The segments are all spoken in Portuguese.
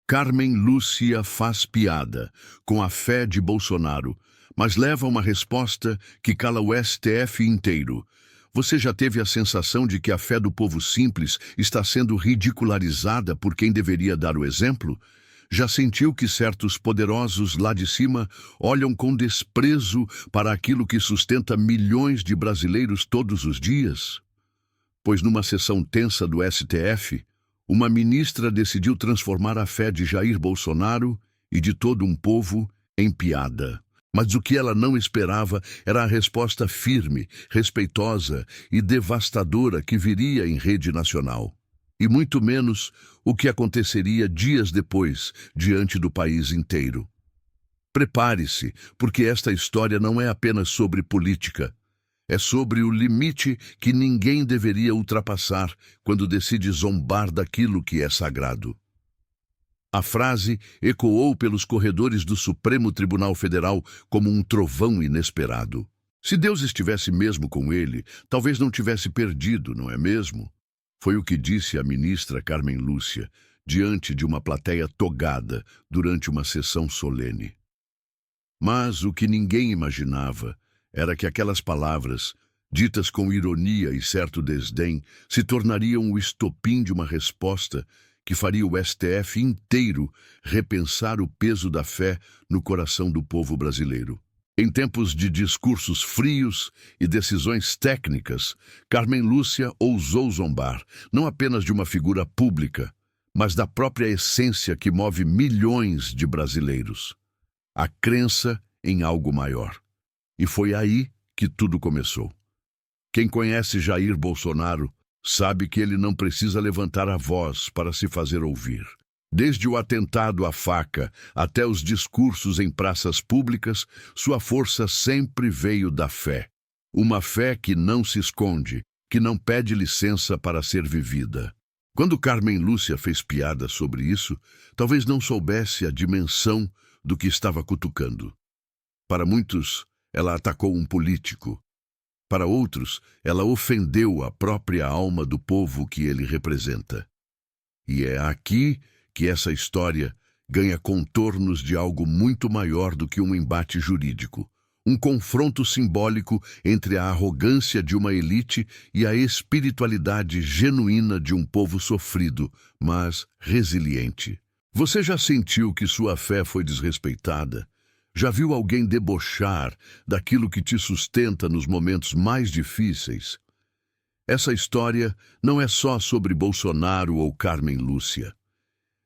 Carmen Lúcia faz piada com a fé de Bolsonaro, mas leva uma resposta que cala o STF inteiro. Você já teve a sensação de que a fé do povo simples está sendo ridicularizada por quem deveria dar o exemplo? Já sentiu que certos poderosos lá de cima olham com desprezo para aquilo que sustenta milhões de brasileiros todos os dias? Pois numa sessão tensa do STF, uma ministra decidiu transformar a fé de Jair Bolsonaro e de todo um povo em piada. Mas o que ela não esperava era a resposta firme, respeitosa e devastadora que viria em rede nacional. E muito menos o que aconteceria dias depois, diante do país inteiro. Prepare-se, porque esta história não é apenas sobre política. É sobre o limite que ninguém deveria ultrapassar quando decide zombar daquilo que é sagrado. A frase ecoou pelos corredores do Supremo Tribunal Federal como um trovão inesperado. Se Deus estivesse mesmo com ele, talvez não tivesse perdido, não é mesmo? Foi o que disse a ministra Carmen Lúcia, diante de uma plateia togada durante uma sessão solene. Mas o que ninguém imaginava era que aquelas palavras, ditas com ironia e certo desdém, se tornariam o estopim de uma resposta que faria o STF inteiro repensar o peso da fé no coração do povo brasileiro. Em tempos de discursos frios e decisões técnicas, Carmen Lúcia ousou zombar, não apenas de uma figura pública, mas da própria essência que move milhões de brasileiros. A crença em algo maior. E foi aí que tudo começou. Quem conhece Jair Bolsonaro sabe que ele não precisa levantar a voz para se fazer ouvir. Desde o atentado à faca até os discursos em praças públicas, sua força sempre veio da fé. Uma fé que não se esconde, que não pede licença para ser vivida. Quando Carmen Lúcia fez piada sobre isso, talvez não soubesse a dimensão do que estava cutucando. Para muitos, ela atacou um político. Para outros, ela ofendeu a própria alma do povo que ele representa. E é aqui que essa história ganha contornos de algo muito maior do que um embate jurídico. Um confronto simbólico entre a arrogância de uma elite e a espiritualidade genuína de um povo sofrido, mas resiliente. Você já sentiu que sua fé foi desrespeitada? Já viu alguém debochar daquilo que te sustenta nos momentos mais difíceis? Essa história não é só sobre Bolsonaro ou Carmen Lúcia.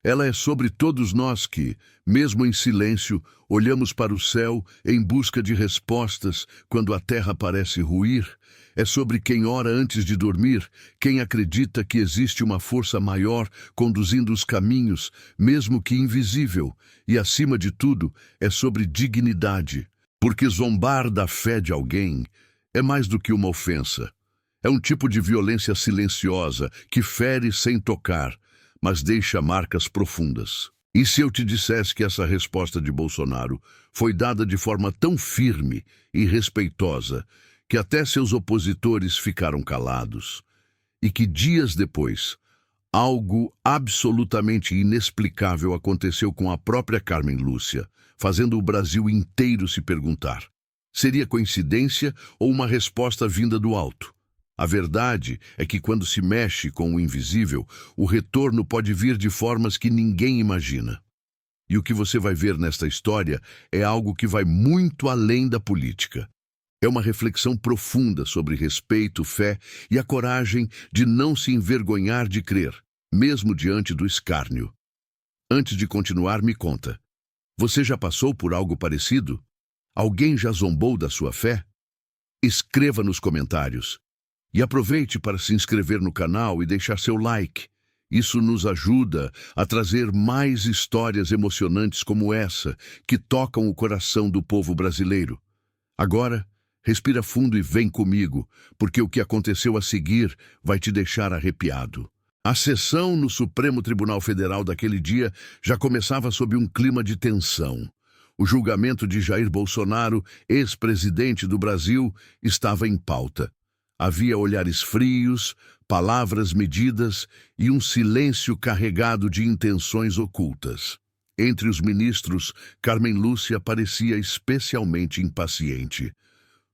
Ela é sobre todos nós que, mesmo em silêncio, olhamos para o céu em busca de respostas quando a terra parece ruir. É sobre quem ora antes de dormir, quem acredita que existe uma força maior conduzindo os caminhos, mesmo que invisível. E, acima de tudo, é sobre dignidade, porque zombar da fé de alguém é mais do que uma ofensa. É um tipo de violência silenciosa que fere sem tocar, mas deixa marcas profundas. E se eu te dissesse que essa resposta de Bolsonaro foi dada de forma tão firme e respeitosa que até seus opositores ficaram calados, e que dias depois, algo absolutamente inexplicável aconteceu com a própria Carmen Lúcia, fazendo o Brasil inteiro se perguntar: seria coincidência ou uma resposta vinda do alto? A verdade é que quando se mexe com o invisível, o retorno pode vir de formas que ninguém imagina. E o que você vai ver nesta história é algo que vai muito além da política. É uma reflexão profunda sobre respeito, fé e a coragem de não se envergonhar de crer, mesmo diante do escárnio. Antes de continuar, me conta. Você já passou por algo parecido? Alguém já zombou da sua fé? Escreva nos comentários. E aproveite para se inscrever no canal e deixar seu like. Isso nos ajuda a trazer mais histórias emocionantes como essa, que tocam o coração do povo brasileiro. Agora, respira fundo e vem comigo, porque o que aconteceu a seguir vai te deixar arrepiado. A sessão no Supremo Tribunal Federal daquele dia já começava sob um clima de tensão. O julgamento de Jair Bolsonaro, ex-presidente do Brasil, estava em pauta. Havia olhares frios, palavras medidas e um silêncio carregado de intenções ocultas. Entre os ministros, Carmen Lúcia parecia especialmente impaciente.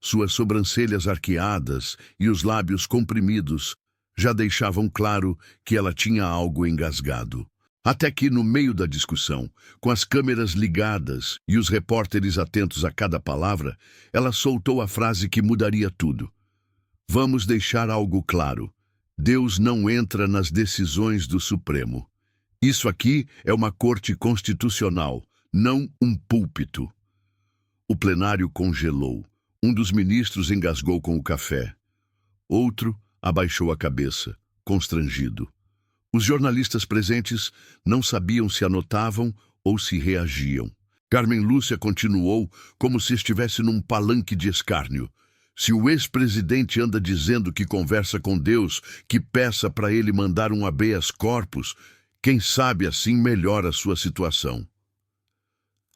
Suas sobrancelhas arqueadas e os lábios comprimidos já deixavam claro que ela tinha algo engasgado. Até que, no meio da discussão, com as câmeras ligadas e os repórteres atentos a cada palavra, ela soltou a frase que mudaria tudo. Vamos deixar algo claro. Deus não entra nas decisões do Supremo. Isso aqui é uma corte constitucional, não um púlpito. O plenário congelou. Um dos ministros engasgou com o café. Outro abaixou a cabeça, constrangido. Os jornalistas presentes não sabiam se anotavam ou se reagiam. Carmen Lúcia continuou como se estivesse num palanque de escárnio. Se o ex-presidente anda dizendo que conversa com Deus, que peça para ele mandar um habeas corpus, quem sabe assim melhora a sua situação.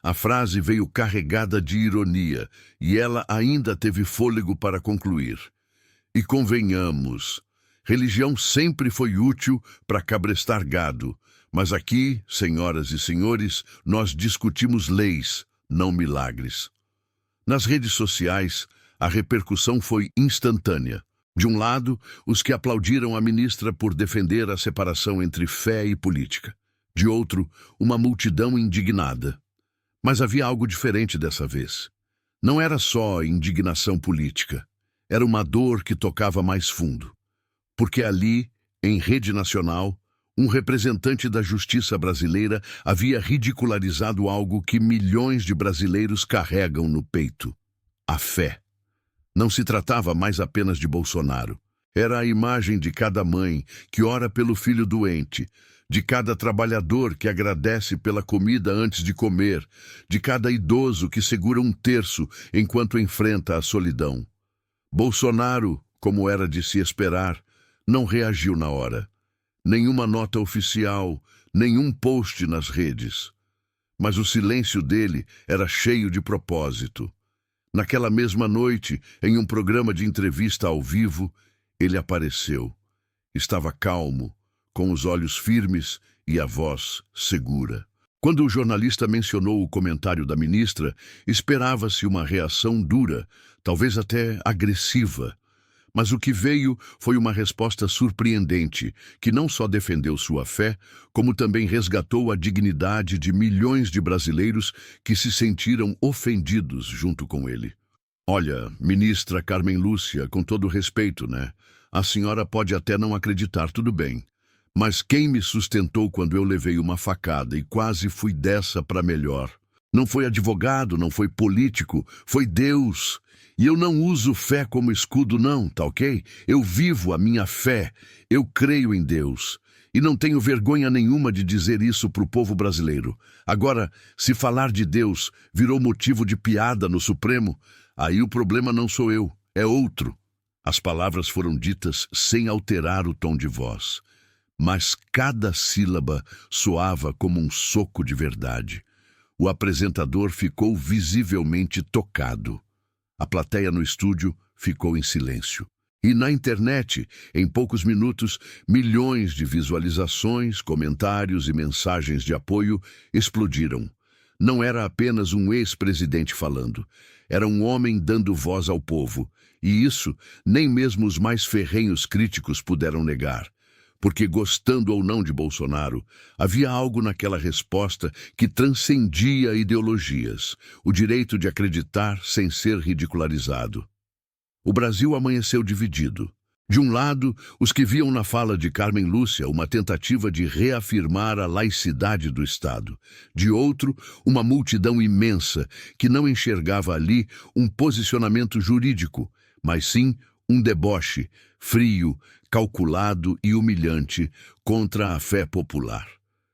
A frase veio carregada de ironia e ela ainda teve fôlego para concluir. E convenhamos, religião sempre foi útil para cabrestar gado, mas aqui, senhoras e senhores, nós discutimos leis, não milagres. Nas redes sociais, a repercussão foi instantânea. De um lado, os que aplaudiram a ministra por defender a separação entre fé e política. De outro, uma multidão indignada. Mas havia algo diferente dessa vez. Não era só indignação política. Era uma dor que tocava mais fundo. Porque ali, em rede nacional, um representante da justiça brasileira havia ridicularizado algo que milhões de brasileiros carregam no peito: a fé. Não se tratava mais apenas de Bolsonaro. Era a imagem de cada mãe que ora pelo filho doente, de cada trabalhador que agradece pela comida antes de comer, de cada idoso que segura um terço enquanto enfrenta a solidão. Bolsonaro, como era de se esperar, não reagiu na hora. Nenhuma nota oficial, nenhum post nas redes. Mas o silêncio dele era cheio de propósito. Naquela mesma noite, em um programa de entrevista ao vivo, ele apareceu. Estava calmo, com os olhos firmes e a voz segura. Quando o jornalista mencionou o comentário da ministra, esperava-se uma reação dura, talvez até agressiva. Mas o que veio foi uma resposta surpreendente, que não só defendeu sua fé, como também resgatou a dignidade de milhões de brasileiros que se sentiram ofendidos junto com ele. Olha, ministra Carmen Lúcia, com todo respeito, né? A senhora pode até não acreditar, tudo bem. Mas quem me sustentou quando eu levei uma facada e quase fui dessa para melhor? Não foi advogado, não foi político, foi Deus. E eu não uso fé como escudo não, tá ok? Eu vivo a minha fé, eu creio em Deus. E não tenho vergonha nenhuma de dizer isso para o povo brasileiro. Agora, se falar de Deus virou motivo de piada no Supremo, aí o problema não sou eu, é outro. As palavras foram ditas sem alterar o tom de voz. Mas cada sílaba soava como um soco de verdade. O apresentador ficou visivelmente tocado. A plateia no estúdio ficou em silêncio. E na internet, em poucos minutos, milhões de visualizações, comentários e mensagens de apoio explodiram. Não era apenas um ex-presidente falando. Era um homem dando voz ao povo. E isso, nem mesmo os mais ferrenhos críticos puderam negar. Porque, gostando ou não de Bolsonaro, havia algo naquela resposta que transcendia ideologias, o direito de acreditar sem ser ridicularizado. O Brasil amanheceu dividido. De um lado, os que viam na fala de Carmen Lúcia uma tentativa de reafirmar a laicidade do Estado. De outro, uma multidão imensa que não enxergava ali um posicionamento jurídico, mas sim um deboche, frio, calculado e humilhante contra a fé popular.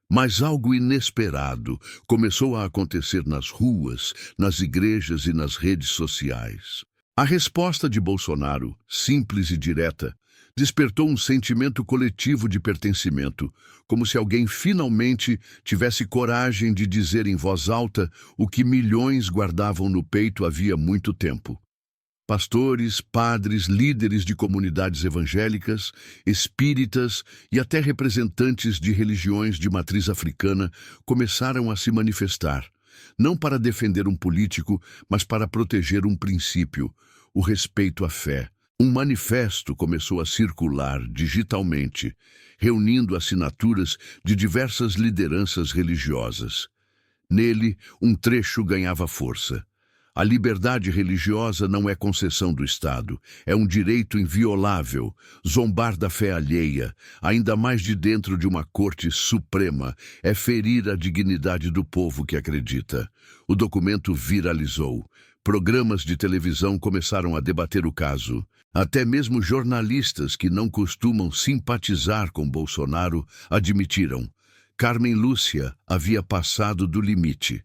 Mas algo inesperado começou a acontecer nas ruas, nas igrejas e nas redes sociais. A resposta de Bolsonaro, simples e direta, despertou um sentimento coletivo de pertencimento, como se alguém finalmente tivesse coragem de dizer em voz alta o que milhões guardavam no peito havia muito tempo. Pastores, padres, líderes de comunidades evangélicas, espíritas e até representantes de religiões de matriz africana começaram a se manifestar, não para defender um político, mas para proteger um princípio, o respeito à fé. Um manifesto começou a circular digitalmente, reunindo assinaturas de diversas lideranças religiosas. Nele, um trecho ganhava força. A liberdade religiosa não é concessão do Estado, é um direito inviolável. Zombar da fé alheia, ainda mais de dentro de uma corte suprema, é ferir a dignidade do povo que acredita. O documento viralizou. Programas de televisão começaram a debater o caso. Até mesmo jornalistas que não costumam simpatizar com Bolsonaro admitiram: Carmen Lúcia havia passado do limite.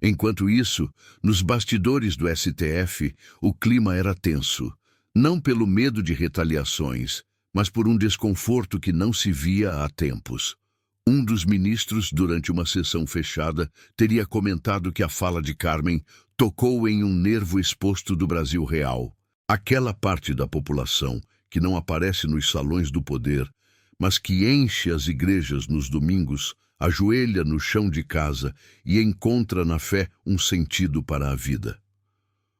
Enquanto isso, nos bastidores do STF, o clima era tenso, não pelo medo de retaliações, mas por um desconforto que não se via há tempos. Um dos ministros, durante uma sessão fechada, teria comentado que a fala de Carmen tocou em um nervo exposto do Brasil real. Aquela parte da população que não aparece nos salões do poder, mas que enche as igrejas nos domingos, ajoelha no chão de casa e encontra na fé um sentido para a vida.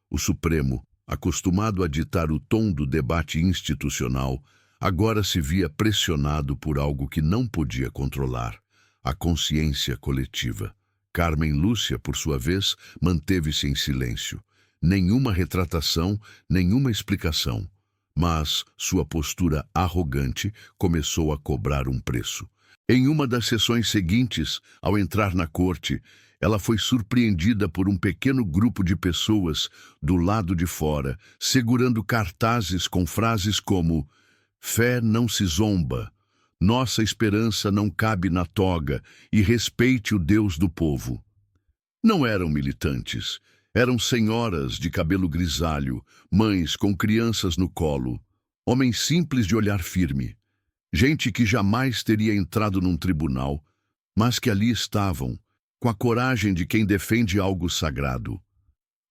O Supremo, acostumado a ditar o tom do debate institucional, agora se via pressionado por algo que não podia controlar: a consciência coletiva. Carmen Lúcia, por sua vez, manteve-se em silêncio. Nenhuma retratação, nenhuma explicação. Mas sua postura arrogante começou a cobrar um preço. Em uma das sessões seguintes, ao entrar na corte, ela foi surpreendida por um pequeno grupo de pessoas do lado de fora, segurando cartazes com frases como: fé não se zomba, nossa esperança não cabe na toga e respeite o Deus do povo. Não eram militantes, eram senhoras de cabelo grisalho, mães com crianças no colo, homens simples de olhar firme. Gente que jamais teria entrado num tribunal, mas que ali estavam, com a coragem de quem defende algo sagrado.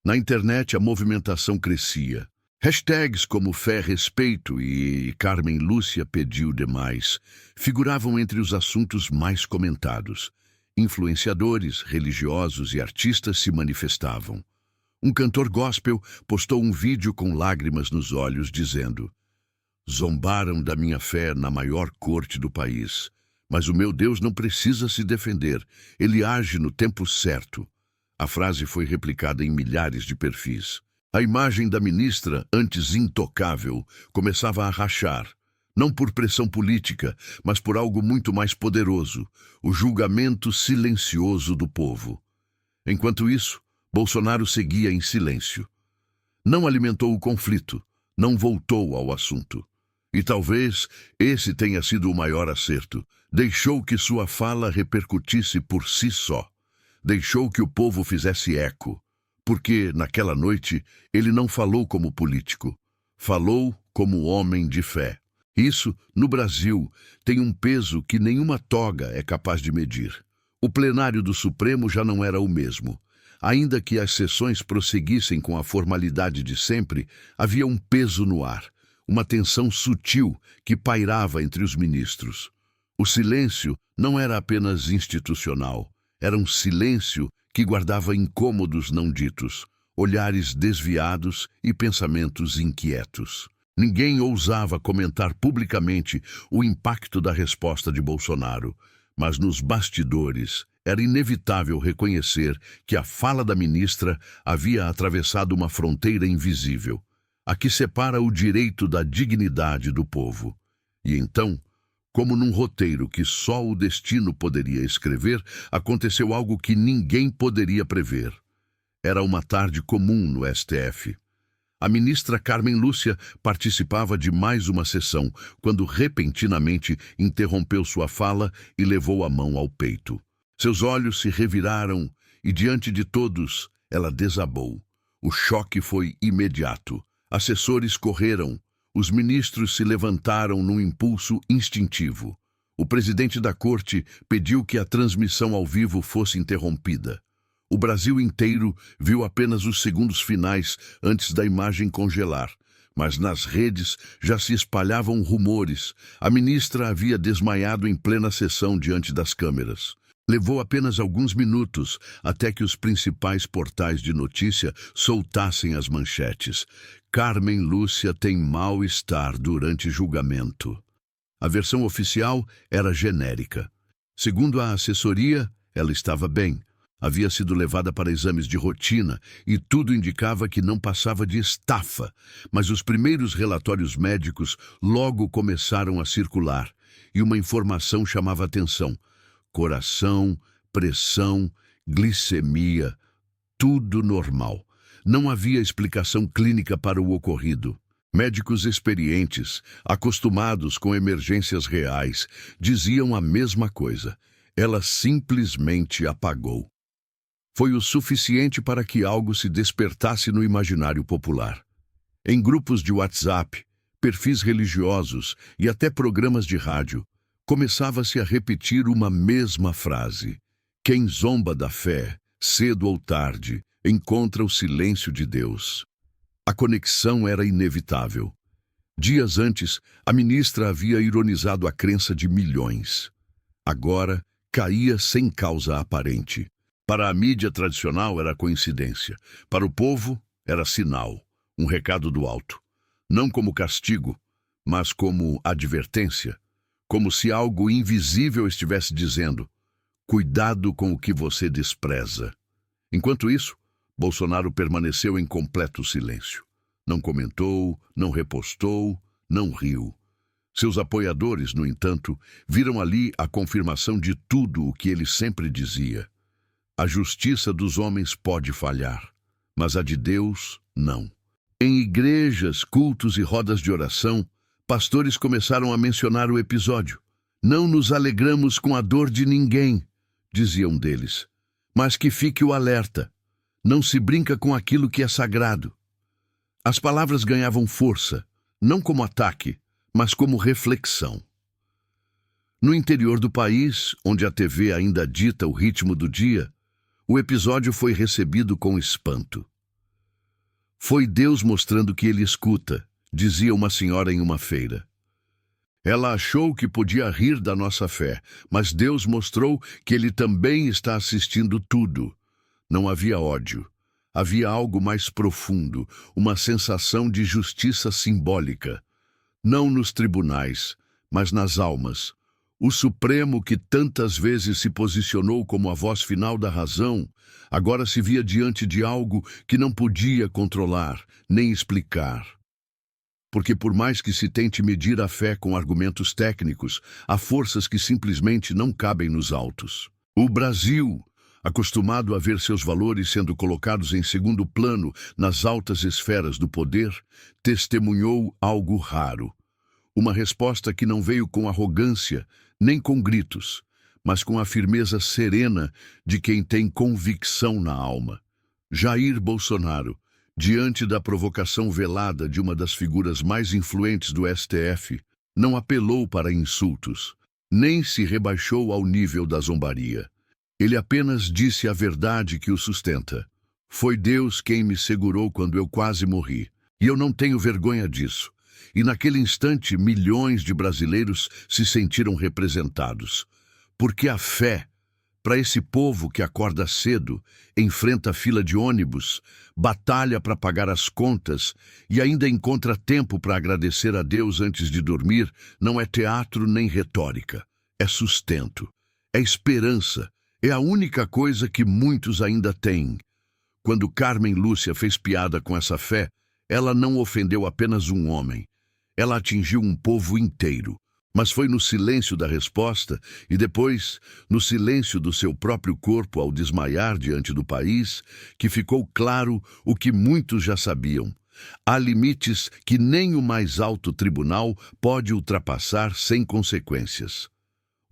Na internet a movimentação crescia. Hashtags como fé, respeito e Carmen Lúcia pediu demais figuravam entre os assuntos mais comentados. Influenciadores, religiosos e artistas se manifestavam. Um cantor gospel postou um vídeo com lágrimas nos olhos dizendo: zombaram da minha fé na maior corte do país, mas o meu Deus não precisa se defender, ele age no tempo certo. A frase foi replicada em milhares de perfis. A imagem da ministra, antes intocável, começava a rachar, não por pressão política, mas por algo muito mais poderoso: o julgamento silencioso do povo. Enquanto isso, Bolsonaro seguia em silêncio. Não alimentou o conflito, não voltou ao assunto. E talvez esse tenha sido o maior acerto. Deixou que sua fala repercutisse por si só. Deixou que o povo fizesse eco. Porque, naquela noite, ele não falou como político. Falou como homem de fé. Isso, no Brasil, tem um peso que nenhuma toga é capaz de medir. O plenário do Supremo já não era o mesmo. Ainda que as sessões prosseguissem com a formalidade de sempre, havia um peso no ar. Uma tensão sutil que pairava entre os ministros. O silêncio não era apenas institucional, era um silêncio que guardava incômodos não ditos, olhares desviados e pensamentos inquietos. Ninguém ousava comentar publicamente o impacto da resposta de Bolsonaro, mas nos bastidores era inevitável reconhecer que a fala da ministra havia atravessado uma fronteira invisível, a que separa o direito da dignidade do povo. E então, como num roteiro que só o destino poderia escrever, aconteceu algo que ninguém poderia prever. Era uma tarde comum no STF. A ministra Carmen Lúcia participava de mais uma sessão, quando repentinamente interrompeu sua fala e levou a mão ao peito. Seus olhos se reviraram e, diante de todos, ela desabou. O choque foi imediato. Assessores correram, os ministros se levantaram num impulso instintivo. O presidente da corte pediu que a transmissão ao vivo fosse interrompida. O Brasil inteiro viu apenas os segundos finais antes da imagem congelar. Mas nas redes já se espalhavam rumores. A ministra havia desmaiado em plena sessão diante das câmeras. Levou apenas alguns minutos até que os principais portais de notícia soltassem as manchetes. Carmen Lúcia tem mal-estar durante julgamento. A versão oficial era genérica. Segundo a assessoria, ela estava bem. Havia sido levada para exames de rotina e tudo indicava que não passava de estafa. Mas os primeiros relatórios médicos logo começaram a circular e uma informação chamava atenção. Coração, pressão, glicemia, tudo normal. Não havia explicação clínica para o ocorrido. Médicos experientes, acostumados com emergências reais, diziam a mesma coisa. Ela simplesmente apagou. Foi o suficiente para que algo se despertasse no imaginário popular. Em grupos de WhatsApp, perfis religiosos e até programas de rádio, começava-se a repetir uma mesma frase. Quem zomba da fé, cedo ou tarde, encontra o silêncio de Deus. A conexão era inevitável. Dias antes, a ministra havia ironizado a crença de milhões. Agora, caía sem causa aparente. Para a mídia tradicional era coincidência. Para o povo, era sinal, um recado do alto. Não como castigo, mas como advertência. Como se algo invisível estivesse dizendo: cuidado com o que você despreza. Enquanto isso, Bolsonaro permaneceu em completo silêncio. Não comentou, não repostou, não riu. Seus apoiadores, no entanto, viram ali a confirmação de tudo o que ele sempre dizia. A justiça dos homens pode falhar, mas a de Deus, não. Em igrejas, cultos e rodas de oração, pastores começaram a mencionar o episódio. Não nos alegramos com a dor de ninguém, dizia um deles, mas que fique o alerta. Não se brinca com aquilo que é sagrado. As palavras ganhavam força, não como ataque, mas como reflexão. No interior do país, onde a TV ainda dita o ritmo do dia, o episódio foi recebido com espanto. Foi Deus mostrando que ele escuta, dizia uma senhora em uma feira. Ela achou que podia rir da nossa fé, mas Deus mostrou que ele também está assistindo tudo. Não havia ódio. Havia algo mais profundo, uma sensação de justiça simbólica. Não nos tribunais, mas nas almas. O Supremo, que tantas vezes se posicionou como a voz final da razão, agora se via diante de algo que não podia controlar, nem explicar. Porque por mais que se tente medir a fé com argumentos técnicos, há forças que simplesmente não cabem nos autos. O Brasil, acostumado a ver seus valores sendo colocados em segundo plano nas altas esferas do poder, testemunhou algo raro. Uma resposta que não veio com arrogância, nem com gritos, mas com a firmeza serena de quem tem convicção na alma. Jair Bolsonaro, diante da provocação velada de uma das figuras mais influentes do STF, não apelou para insultos, nem se rebaixou ao nível da zombaria. Ele apenas disse a verdade que o sustenta. Foi Deus quem me segurou quando eu quase morri, e eu não tenho vergonha disso. E naquele instante, milhões de brasileiros se sentiram representados. Porque a fé, para esse povo que acorda cedo, enfrenta a fila de ônibus, batalha para pagar as contas e ainda encontra tempo para agradecer a Deus antes de dormir, não é teatro nem retórica. É sustento, é esperança, é a única coisa que muitos ainda têm. Quando Carmen Lúcia fez piada com essa fé, ela não ofendeu apenas um homem. Ela atingiu um povo inteiro. Mas foi no silêncio da resposta e depois, no silêncio do seu próprio corpo ao desmaiar diante do país, que ficou claro o que muitos já sabiam. Há limites que nem o mais alto tribunal pode ultrapassar sem consequências.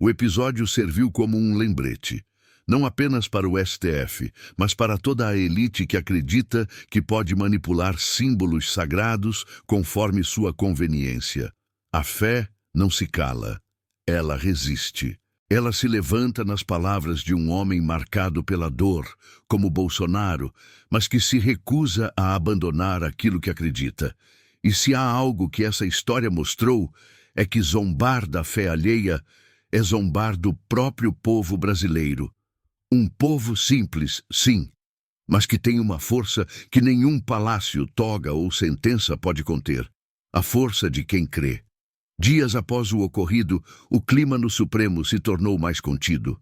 O episódio serviu como um lembrete, não apenas para o STF, mas para toda a elite que acredita que pode manipular símbolos sagrados conforme sua conveniência. A fé não se cala, ela resiste. Ela se levanta nas palavras de um homem marcado pela dor, como Bolsonaro, mas que se recusa a abandonar aquilo que acredita. E se há algo que essa história mostrou, é que zombar da fé alheia é zombar do próprio povo brasileiro. Um povo simples, sim, mas que tem uma força que nenhum palácio, toga ou sentença pode conter. A força de quem crê. Dias após o ocorrido, o clima no Supremo se tornou mais contido.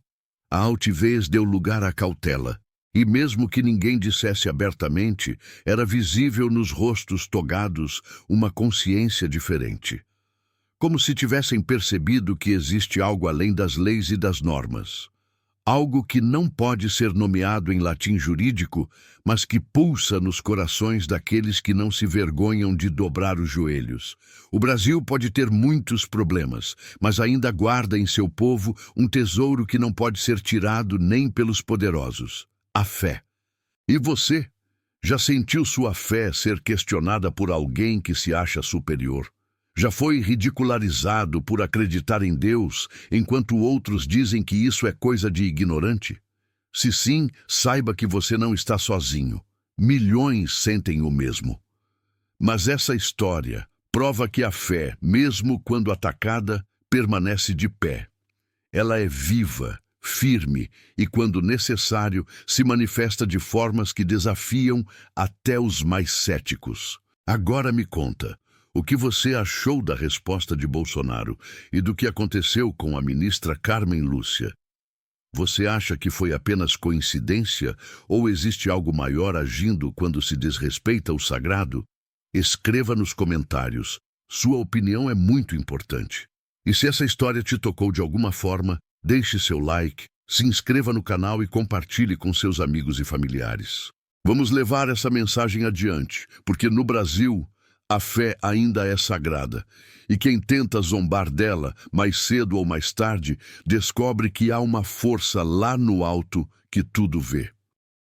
A altivez deu lugar à cautela, e mesmo que ninguém dissesse abertamente, era visível nos rostos togados uma consciência diferente. Como se tivessem percebido que existe algo além das leis e das normas. Algo que não pode ser nomeado em latim jurídico, mas que pulsa nos corações daqueles que não se vergonham de dobrar os joelhos. O Brasil pode ter muitos problemas, mas ainda guarda em seu povo um tesouro que não pode ser tirado nem pelos poderosos: a fé. E você? Já sentiu sua fé ser questionada por alguém que se acha superior? Já foi ridicularizado por acreditar em Deus, enquanto outros dizem que isso é coisa de ignorante? Se sim, saiba que você não está sozinho. Milhões sentem o mesmo. Mas essa história prova que a fé, mesmo quando atacada, permanece de pé. Ela é viva, firme e, quando necessário, se manifesta de formas que desafiam até os mais céticos. Agora me conta. O que você achou da resposta de Bolsonaro e do que aconteceu com a ministra Carmen Lúcia? Você acha que foi apenas coincidência ou existe algo maior agindo quando se desrespeita o sagrado? Escreva nos comentários. Sua opinião é muito importante. E se essa história te tocou de alguma forma, deixe seu like, se inscreva no canal e compartilhe com seus amigos e familiares. Vamos levar essa mensagem adiante, porque no Brasil a fé ainda é sagrada, e quem tenta zombar dela, mais cedo ou mais tarde, descobre que há uma força lá no alto que tudo vê.